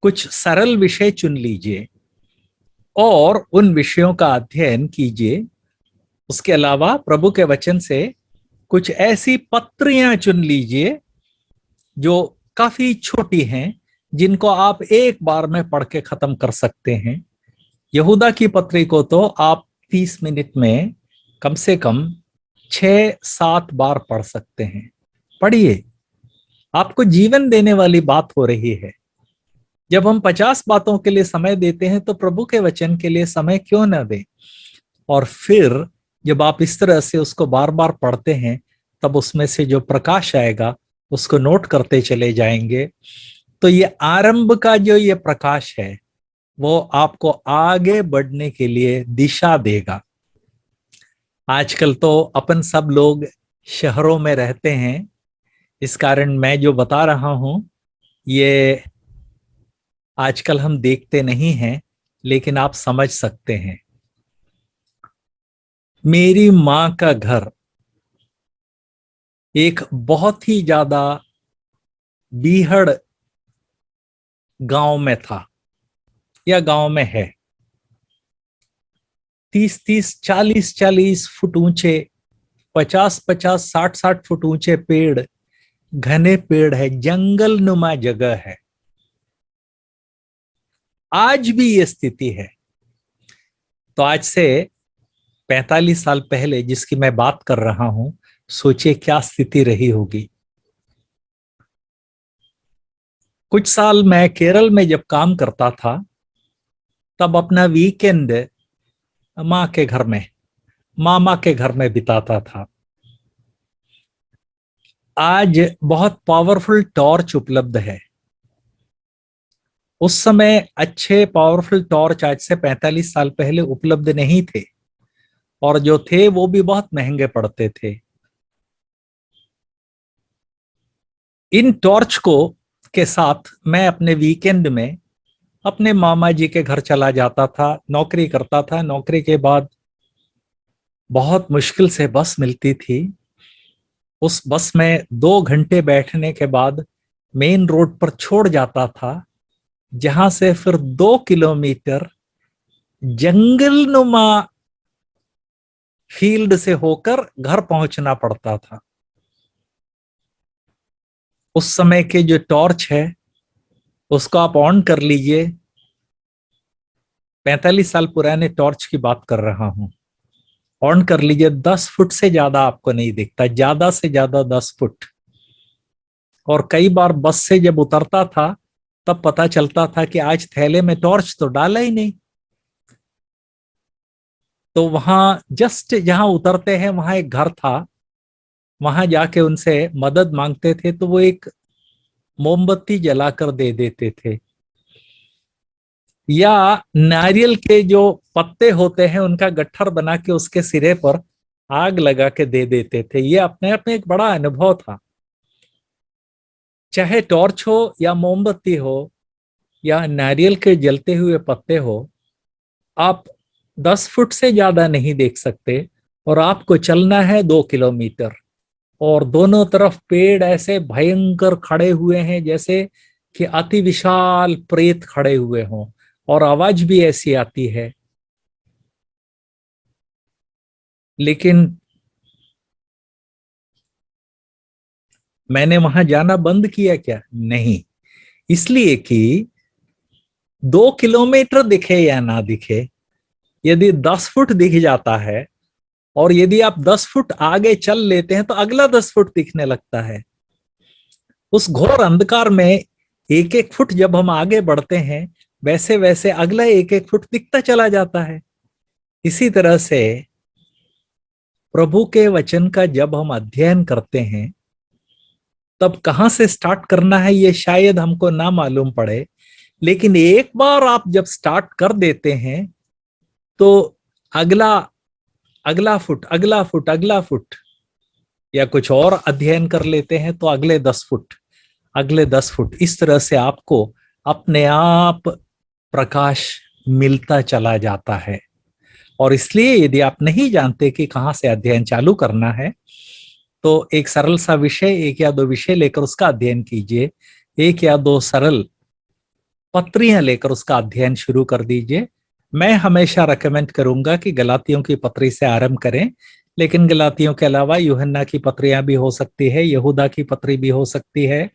कुछ सरल विषय चुन लीजिए और उन विषयों का अध्ययन कीजिए। उसके अलावा प्रभु के वचन से कुछ ऐसी पत्रियां चुन लीजिए जो काफी छोटी हैं, जिनको आप एक बार में पढ़ के खत्म कर सकते हैं। यहूदा की पत्री को तो आप 30 मिनट में कम से कम 6-7 बार पढ़ सकते हैं। पढ़िए, आपको जीवन देने वाली बात हो रही है। जब हम 50 बातों के लिए समय देते हैं तो प्रभु के वचन के लिए समय क्यों ना दें? और फिर जब आप इस तरह से उसको बार बार पढ़ते हैं तब उसमें से जो प्रकाश आएगा उसको नोट करते चले जाएंगे। तो ये आरंभ का जो ये प्रकाश है वो आपको आगे बढ़ने के लिए दिशा देगा। आजकल तो अपन सब लोग शहरों में रहते हैं, इस कारण मैं जो बता रहा हूं ये आजकल हम देखते नहीं हैं, लेकिन आप समझ सकते हैं। मेरी मां का घर एक बहुत ही ज्यादा बीहड़ गांव में था, या गांव में है। 30-30, 40-40 फुट ऊंचे, 50-50, 60-60 फुट ऊंचे पेड़, घने पेड़ है, जंगल नुमा जगह है। आज भी ये स्थिति है। तो आज से 45 साल पहले जिसकी मैं बात कर रहा हूं, सोचिए क्या स्थिति रही होगी। कुछ साल मैं केरल में जब काम करता था, तब अपना वीकेंड माँ के घर में, मामा के घर में बिताता था। आज बहुत पावरफुल टॉर्च उपलब्ध है। उस समय अच्छे पावरफुल टॉर्च आज से 45 साल पहले उपलब्ध नहीं थे, और जो थे वो भी बहुत महंगे पड़ते थे। इन टॉर्च को के साथ मैं अपने वीकेंड में अपने मामा जी के घर चला जाता था। नौकरी करता था, नौकरी के बाद बहुत मुश्किल से बस मिलती थी। उस बस में 2 घंटे बैठने के बाद मेन रोड पर छोड़ जाता था, जहां से फिर 2 किलोमीटर जंगल नुमा फील्ड से होकर घर पहुंचना पड़ता था। उस समय के जो टॉर्च है उसको आप ऑन कर लीजिए। 45 साल पुराने टॉर्च की बात कर रहा हूं। ऑन कर लीजिए, 10 फुट से ज्यादा आपको नहीं दिखता, ज्यादा से ज्यादा 10 फुट। और कई बार बस से जब उतरता था तब पता चलता था कि आज थैले में टॉर्च तो डाला ही नहीं। तो वहां जस्ट जहां उतरते हैं वहां एक घर था, वहां जाके उनसे मदद मांगते थे तो वो एक मोमबत्ती जलाकर दे देते थे, या नारियल के जो पत्ते होते हैं उनका गट्ठर बना के उसके सिरे पर आग लगा के दे देते थे। ये अपने आप में एक बड़ा अनुभव था। चाहे टॉर्च हो या मोमबत्ती हो या नारियल के जलते हुए पत्ते हो, आप 10 फुट से ज्यादा नहीं देख सकते, और आपको चलना है 2 किलोमीटर। और दोनों तरफ पेड़ ऐसे भयंकर खड़े हुए हैं जैसे कि अति विशाल प्रेत खड़े हुए हों, और आवाज भी ऐसी आती है। लेकिन मैंने वहां जाना बंद किया क्या? नहीं। इसलिए कि 2 किलोमीटर दिखे या ना दिखे, यदि 10 फुट दिख जाता है और यदि आप 10 फुट आगे चल लेते हैं तो अगला 10 फुट दिखने लगता है। उस घोर अंधकार में एक एक फुट जब हम आगे बढ़ते हैं, वैसे वैसे अगला एक एक फुट दिखता चला जाता है। इसी तरह से प्रभु के वचन का जब हम अध्ययन करते हैं, तब कहां से स्टार्ट करना है ये शायद हमको ना मालूम पड़े, लेकिन एक बार आप जब स्टार्ट कर देते हैं तो अगला अगला फुट, अगला फुट, अगला फुट, या कुछ और अध्ययन कर लेते हैं तो अगले 10 फुट, अगले 10 फुट, इस तरह से आपको अपने आप प्रकाश मिलता चला जाता है। और इसलिए यदि आप नहीं जानते कि कहां से अध्ययन चालू करना है, तो एक सरल सा विषय, एक या दो विषय लेकर उसका अध्ययन कीजिए। एक या दो सरल पत्रियां लेकर उसका अध्ययन शुरू कर दीजिए। मैं हमेशा रेकमेंड करूंगा कि गलातियों की पत्री से आरंभ करें, लेकिन गलातियों के अलावा यूहन्ना की पत्रियां भी हो सकती है, यहूदा की पत्री भी हो सकती है,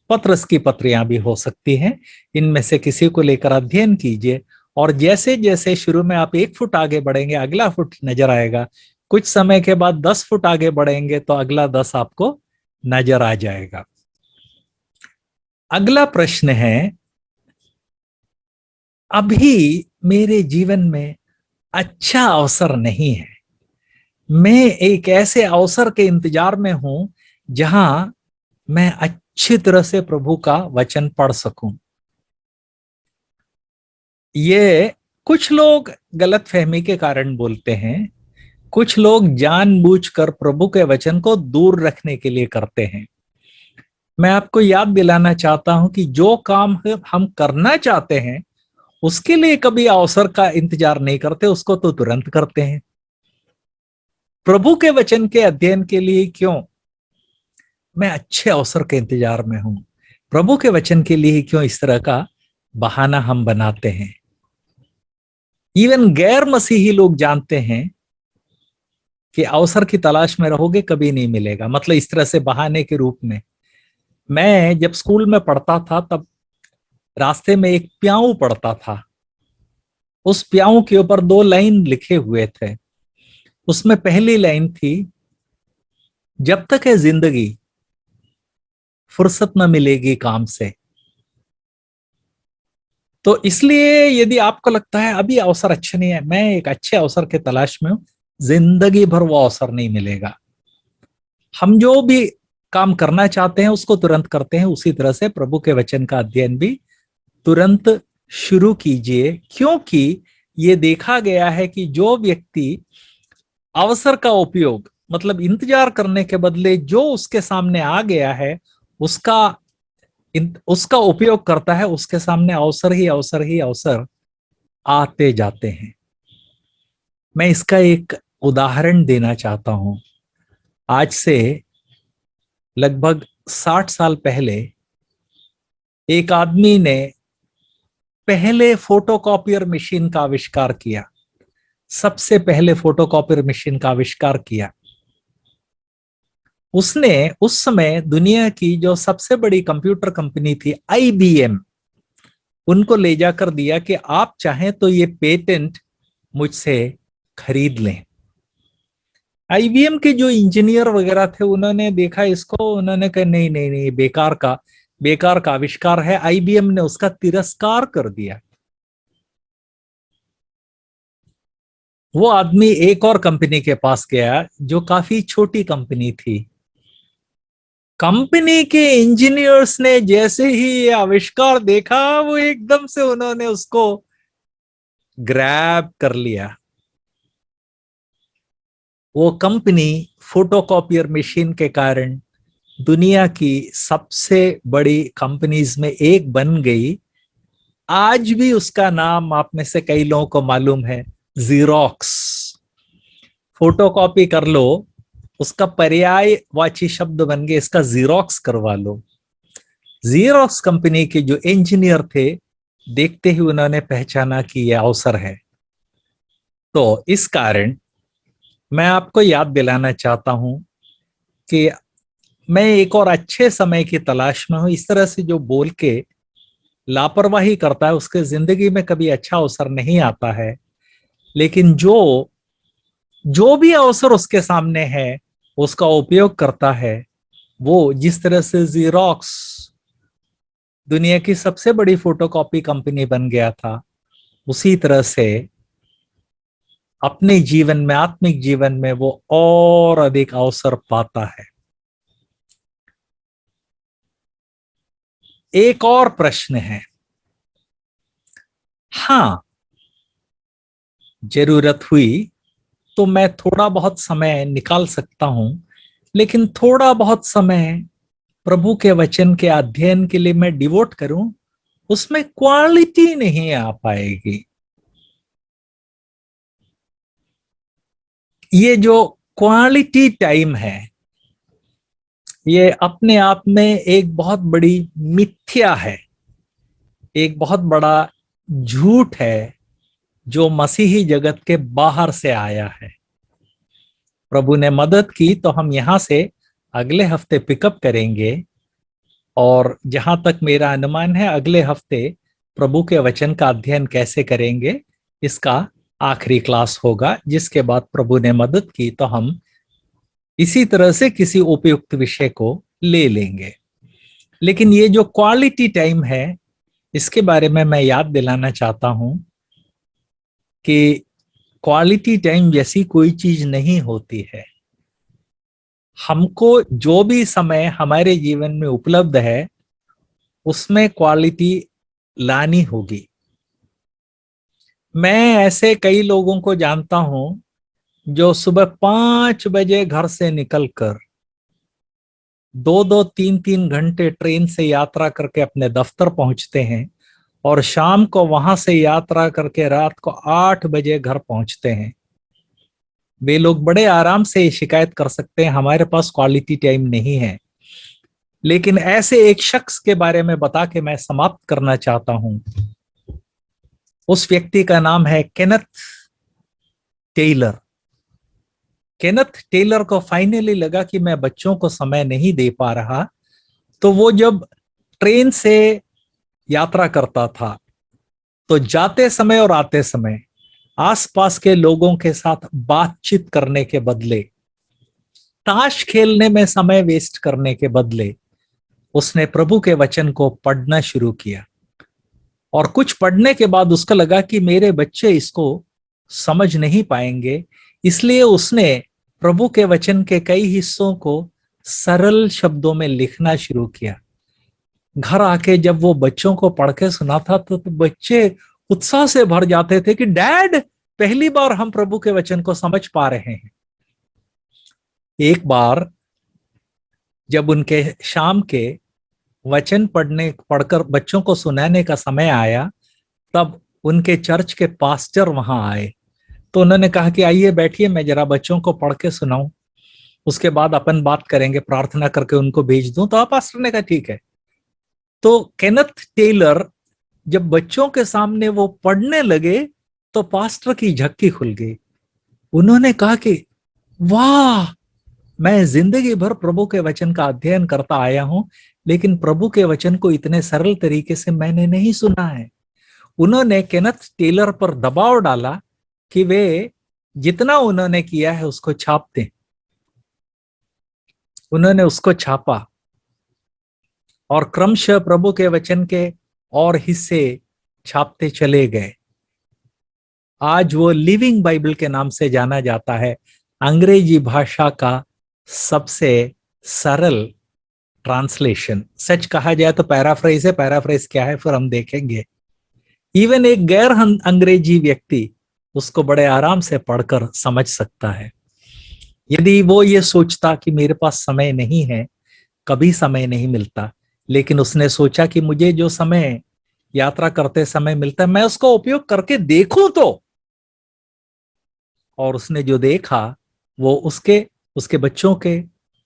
पत्रस की पत्रियां भी हो सकती हैं। इनमें से किसी को लेकर अध्ययन कीजिए, और जैसे जैसे शुरू में आप 1 फुट आगे बढ़ेंगे अगला फुट नजर आएगा, कुछ समय के बाद 10 फुट आगे बढ़ेंगे तो अगला 10 आपको नजर आ जाएगा। अगला प्रश्न है, अभी मेरे जीवन में अच्छा अवसर नहीं है, मैं एक ऐसे अवसर के इंतजार में हूं जहां मैं अच्छी तरह से प्रभु का वचन पढ़ सकूं। ये कुछ लोग गलतफहमी के कारण बोलते हैं, कुछ लोग जानबूझकर प्रभु के वचन को दूर रखने के लिए करते हैं। मैं आपको याद दिलाना चाहता हूं कि जो काम हम करना चाहते हैं उसके लिए कभी अवसर का इंतजार नहीं करते, उसको तो तुरंत करते हैं। प्रभु के वचन के अध्ययन के लिए क्यों मैं अच्छे अवसर के इंतजार में हूं, प्रभु के वचन के लिए क्यों इस तरह का बहाना हम बनाते हैं। इवन गैर मसीही लोग जानते हैं कि अवसर की तलाश में रहोगे कभी नहीं मिलेगा, मतलब इस तरह से बहाने के रूप में। मैं जब स्कूल में पढ़ता था तब रास्ते में एक प्याऊ पड़ता था। उस प्याऊ के ऊपर 2 लाइन लिखे हुए थे, उसमें पहली लाइन थी, जब तक है जिंदगी फुर्सत न मिलेगी काम से। तो इसलिए यदि आपको लगता है अभी अवसर अच्छे नहीं है, मैं एक अच्छे अवसर के तलाश में हूं, जिंदगी भर वो अवसर नहीं मिलेगा। हम जो भी काम करना चाहते हैं उसको तुरंत करते हैं, उसी तरह से प्रभु के वचन का अध्ययन भी तुरंत शुरू कीजिए, क्योंकि ये देखा गया है कि जो व्यक्ति अवसर का उपयोग, मतलब इंतजार करने के बदले जो उसके सामने आ गया है उसका उसका उपयोग करता है, उसके सामने अवसर ही अवसर ही अवसर आते जाते हैं। मैं इसका एक उदाहरण देना चाहता हूं। आज से लगभग 60 साल पहले एक आदमी ने पहले फोटोकॉपियर मशीन का आविष्कार किया, सबसे पहले फोटोकॉपियर मशीन का आविष्कार किया। उसने उस समय दुनिया की जो सबसे बड़ी कंप्यूटर कंपनी थी IBM, उनको ले जाकर दिया कि आप चाहें तो ये पेटेंट मुझसे खरीद लें। IBM के जो इंजीनियर वगैरह थे उन्होंने देखा इसको, उन्होंने कहा नहीं नहीं नहीं, बेकार का आविष्कार है। IBM ने उसका तिरस्कार कर दिया। वो आदमी एक और कंपनी के पास गया जो काफी छोटी कंपनी थी। कंपनी के इंजीनियर्स ने जैसे ही ये आविष्कार देखा, वो एकदम से उन्होंने उसको ग्रैब कर लिया। वो कंपनी फोटोकॉपियर मशीन के कारण दुनिया की सबसे बड़ी कंपनीज में एक बन गई। आज भी उसका नाम आप में से कई लोगों को मालूम है, जीरोक्स। फोटोकॉपी कर लो, उसका पर्यायवाची शब्द बन गया, इसका जीरोक्स करवा लो। जीरोक्स कंपनी के जो इंजीनियर थे, देखते ही उन्होंने पहचाना कि यह अवसर है। तो इस कारण मैं आपको याद दिलाना चाहता हूं कि मैं एक और अच्छे समय की तलाश में हूं। इस तरह से जो बोल के लापरवाही करता है उसके जिंदगी में कभी अच्छा अवसर नहीं आता है। लेकिन जो जो भी अवसर उसके सामने है उसका उपयोग करता है, वो जिस तरह से जीरोक्स दुनिया की सबसे बड़ी फोटोकॉपी कंपनी बन गया था, उसी तरह से अपने जीवन में, आत्मिक जीवन में वो और अधिक अवसर पाता है। एक और प्रश्न है, हाँ जरूरत हुई तो मैं थोड़ा बहुत समय निकाल सकता हूं, लेकिन थोड़ा बहुत समय प्रभु के वचन के अध्ययन के लिए मैं डिवोट करूं, उसमें क्वालिटी नहीं आ पाएगी। ये जो क्वालिटी टाइम है, ये अपने आप में एक बहुत बड़ी मिथ्या है, एक बहुत बड़ा झूठ है जो मसीही जगत के बाहर से आया है। प्रभु ने मदद की तो हम यहां से अगले हफ्ते पिकअप करेंगे, और जहां तक मेरा अनुमान है अगले हफ्ते प्रभु के वचन का अध्ययन कैसे करेंगे इसका आखिरी क्लास होगा, जिसके बाद प्रभु ने मदद की तो हम इसी तरह से किसी उपयुक्त विषय को ले लेंगे। लेकिन ये जो क्वालिटी टाइम है, इसके बारे में मैं याद दिलाना चाहता हूं कि क्वालिटी टाइम जैसी कोई चीज नहीं होती है। हमको जो भी समय हमारे जीवन में उपलब्ध है उसमें क्वालिटी लानी होगी। मैं ऐसे कई लोगों को जानता हूं जो सुबह 5 बजे घर से निकलकर 2-2 3-3 घंटे ट्रेन से यात्रा करके अपने दफ्तर पहुंचते हैं, और शाम को वहां से यात्रा करके रात को 8 बजे घर पहुंचते हैं। वे लोग बड़े आराम से शिकायत कर सकते हैं हमारे पास क्वालिटी टाइम नहीं है। लेकिन ऐसे एक शख्स के बारे में बता के मैं समाप्त करना चाहता हूं। उस व्यक्ति का नाम है केनेथ टेलर। केनेथ टेलर को फाइनली लगा कि मैं बच्चों को समय नहीं दे पा रहा, तो वो जब ट्रेन से यात्रा करता था तो जाते समय और आते समय आसपास के लोगों के साथ बातचीत करने के बदले, ताश खेलने में समय वेस्ट करने के बदले उसने प्रभु के वचन को पढ़ना शुरू किया। और कुछ पढ़ने के बाद उसको लगा कि मेरे बच्चे इसको समझ नहीं पाएंगे, इसलिए उसने प्रभु के वचन के कई हिस्सों को सरल शब्दों में लिखना शुरू किया। घर आके जब वो बच्चों को पढ़ के सुनाता तो बच्चे उत्साह से भर जाते थे कि डैड, पहली बार हम प्रभु के वचन को समझ पा रहे हैं। एक बार जब उनके शाम के वचन पढ़कर बच्चों को सुनाने का समय आया, तब उनके चर्च के पास्टर वहां आए। तो उन्होंने कहा कि आइए बैठिए, मैं जरा बच्चों को पढ़ के सुनाऊं, उसके बाद अपन बात करेंगे, प्रार्थना करके उनको भेज दूं। तो आप पास्टर ने कहा ठीक है। तो केनेथ टेलर जब बच्चों के सामने वो पढ़ने लगे तो पास्टर की झक्की खुल गई। उन्होंने कहा कि वाह, मैं जिंदगी भर प्रभु के वचन का अध्ययन करता आया हूं, लेकिन प्रभु के वचन को इतने सरल तरीके से मैंने नहीं सुना है। उन्होंने केनेथ टेलर पर दबाव डाला कि वे जितना उन्होंने किया है उसको छाप दें। उन्होंने उसको छापा और क्रमशः प्रभु के वचन के और हिस्से छापते चले गए। आज वो लिविंग बाइबल के नाम से जाना जाता है, अंग्रेजी भाषा का सबसे सरल ट्रांसलेशन। सच कहा जाए तो पैराफ्रेज है, पैराफ्रेज क्या है फिर हम देखेंगे। इवन एक गैर अंग्रेजी व्यक्ति उसको बड़े आराम से पढ़कर समझ सकता है। यदि वो ये सोचता कि मेरे पास समय नहीं है, कभी समय नहीं मिलता, लेकिन उसने सोचा कि मुझे जो समय यात्रा करते समय मिलता है मैं उसको उपयोग करके देखूं तो, और उसने जो देखा वो उसके बच्चों के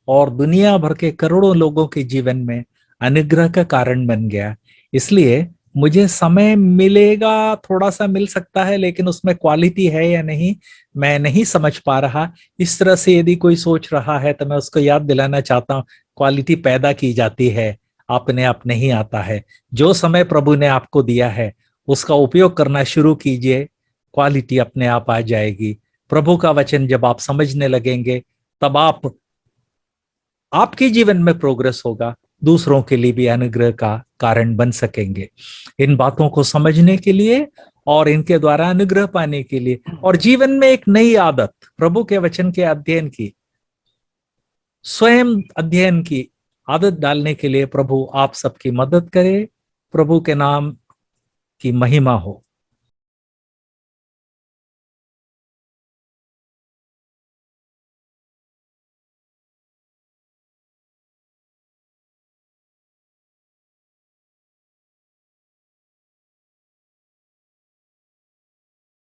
और दुनिया भर के करोड़ों लोगों के जीवन में अनुग्रह का कारण बन गया। इसलिए मुझे समय मिलेगा, थोड़ा सा मिल सकता है, लेकिन उसमें क्वालिटी है या नहीं मैं नहीं समझ पा रहा। इस तरह से यदि कोई सोच रहा है तो मैं उसको याद दिलाना चाहता हूं, क्वालिटी पैदा की जाती है, अपने आप नहीं आता है। जो समय प्रभु ने आपको दिया है उसका उपयोग करना शुरू कीजिए, क्वालिटी अपने आप आ जाएगी। प्रभु का वचन जब आप समझने लगेंगे तब आपके जीवन में प्रोग्रेस होगा, दूसरों के लिए भी अनुग्रह का कारण बन सकेंगे। इन बातों को समझने के लिए और इनके द्वारा अनुग्रह पाने के लिए और जीवन में एक नई आदत, प्रभु के वचन के अध्ययन की, स्वयं अध्ययन की आदत डालने के लिए प्रभु आप सबकी मदद करे। प्रभु के नाम की महिमा हो।